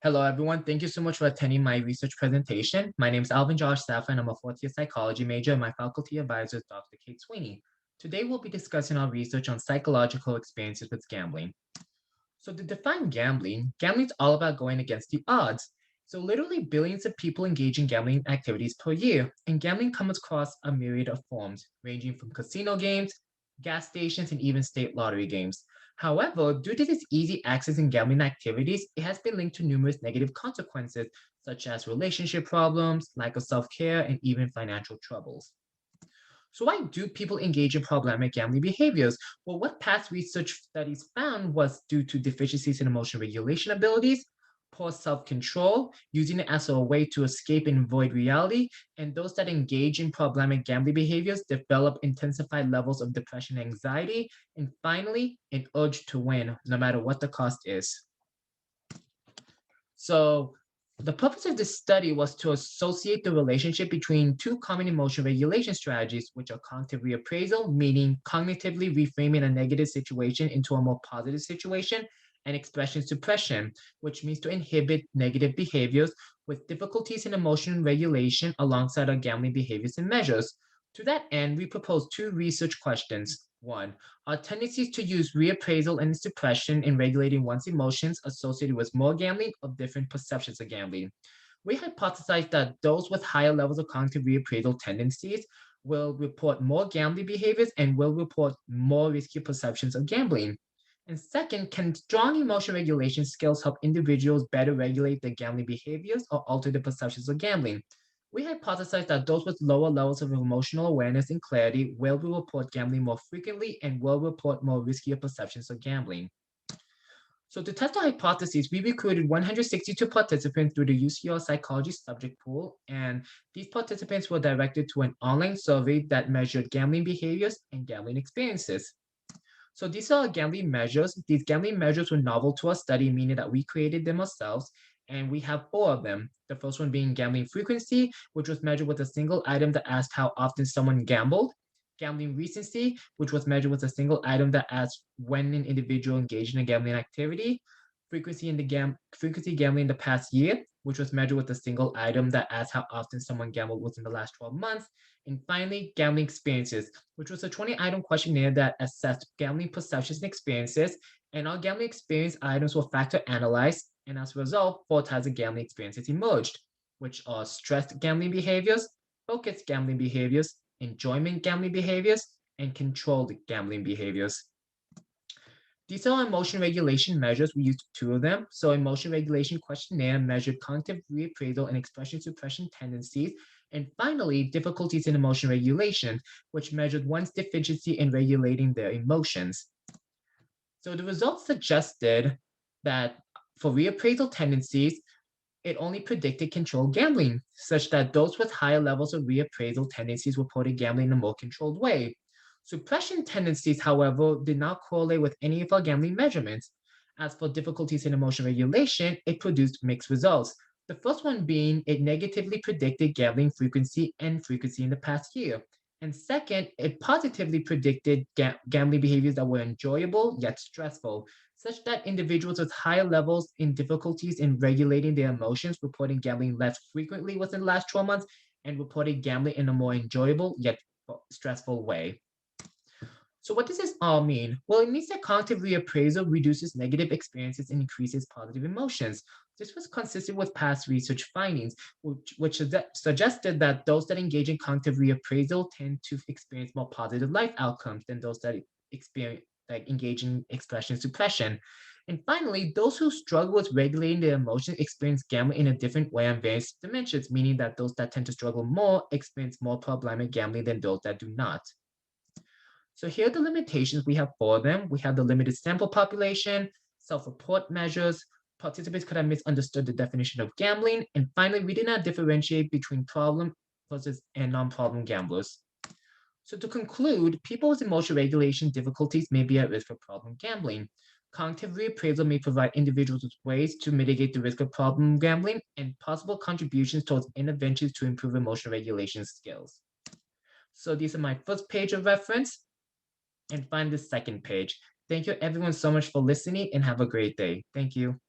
Hello, everyone. Thank you so much for attending my research presentation. My name is Alvin Zafra, and I'm a fourth-year psychology major, and my faculty advisor is Dr. Kate Sweeny. Today, we'll be discussing our research on psychological experiences with gambling. So to define gambling, gambling is all about going against the odds. So literally billions of people engage in gambling activities per year, and gambling comes across a myriad of forms, ranging from casino games, gas stations, and even state lottery games. However, due to this easy access in gambling activities, it has been linked to numerous negative consequences, such as relationship problems, lack of self-care, and even financial troubles. So why do people engage in problematic gambling behaviors? Well, what past research studies found was due to deficiencies in emotion regulation abilities, poor self-control, using it as a way to escape and avoid reality, and those that engage in problematic gambling behaviors develop intensified levels of depression and anxiety, and finally, an urge to win, no matter what the cost is. So, the purpose of this study was to associate the relationship between two common emotion regulation strategies, which are cognitive reappraisal, meaning cognitively reframing a negative situation into a more positive situation, and expression suppression, which means to inhibit negative behaviors with difficulties in emotion regulation alongside our gambling behaviors and measures. To that end, we proposed two research questions. One, our tendencies to use reappraisal and suppression in regulating one's emotions associated with more gambling or different perceptions of gambling. We hypothesized that those with higher levels of cognitive reappraisal tendencies will report more gambling behaviors and will report more risky perceptions of gambling. And second, can strong emotion regulation skills help individuals better regulate their gambling behaviors or alter the perceptions of gambling? We hypothesize that those with lower levels of emotional awareness and clarity will report gambling more frequently and will report more riskier perceptions of gambling. So to test our hypotheses, we recruited 162 participants through the UCL psychology subject pool, and these participants were directed to an online survey that measured gambling behaviors and gambling experiences. So these are gambling measures. These gambling measures were novel to our study, meaning that we created them ourselves, and we have four of them. The first one being gambling frequency, which was measured with a single item that asked how often someone gambled. Gambling recency, which was measured with a single item that asked when an individual engaged in a gambling activity. Frequency gambling in the past year, which was measured with a single item that asked how often someone gambled within the last 12 months. And finally, gambling experiences, which was a 20-item questionnaire that assessed gambling perceptions and experiences. And all gambling experience items were factor analyzed, and as a result, four types of gambling experiences emerged, which are stressed gambling behaviors, focused gambling behaviors, enjoyment gambling behaviors, and controlled gambling behaviors. These are emotion regulation measures. We used two of them. So, emotion regulation questionnaire measured cognitive reappraisal and expression suppression tendencies. And finally, difficulties in emotion regulation, which measured one's deficiency in regulating their emotions. So, the results suggested that for reappraisal tendencies, it only predicted controlled gambling, such that those with higher levels of reappraisal tendencies reported gambling in a more controlled way. Suppression tendencies, however, did not correlate with any of our gambling measurements. As for difficulties in emotion regulation, it produced mixed results. The first one being it negatively predicted gambling frequency in the past year. And second, it positively predicted gambling behaviors that were enjoyable yet stressful, such that individuals with higher levels in difficulties in regulating their emotions reporting gambling less frequently within the last 12 months and reported gambling in a more enjoyable yet stressful way. So what does this all mean? Well, it means that cognitive reappraisal reduces negative experiences and increases positive emotions. This was consistent with past research findings, which suggested that those that engage in cognitive reappraisal tend to experience more positive life outcomes than those that experience like engage in expression suppression. And finally, those who struggle with regulating their emotions experience gambling in a different way on various dimensions, meaning that those that tend to struggle more experience more problematic gambling than those that do not. So here are the limitations we have for them. We have the limited sample population, self-report measures, participants could have misunderstood the definition of gambling, and finally, we did not differentiate between problem versus and non-problem gamblers. So to conclude, people with emotional regulation difficulties may be at risk for problem gambling. Cognitive reappraisal may provide individuals with ways to mitigate the risk of problem gambling and possible contributions towards interventions to improve emotional regulation skills. So these are my first page of reference and find the second page. Thank you everyone so much for listening and have a great day. Thank you.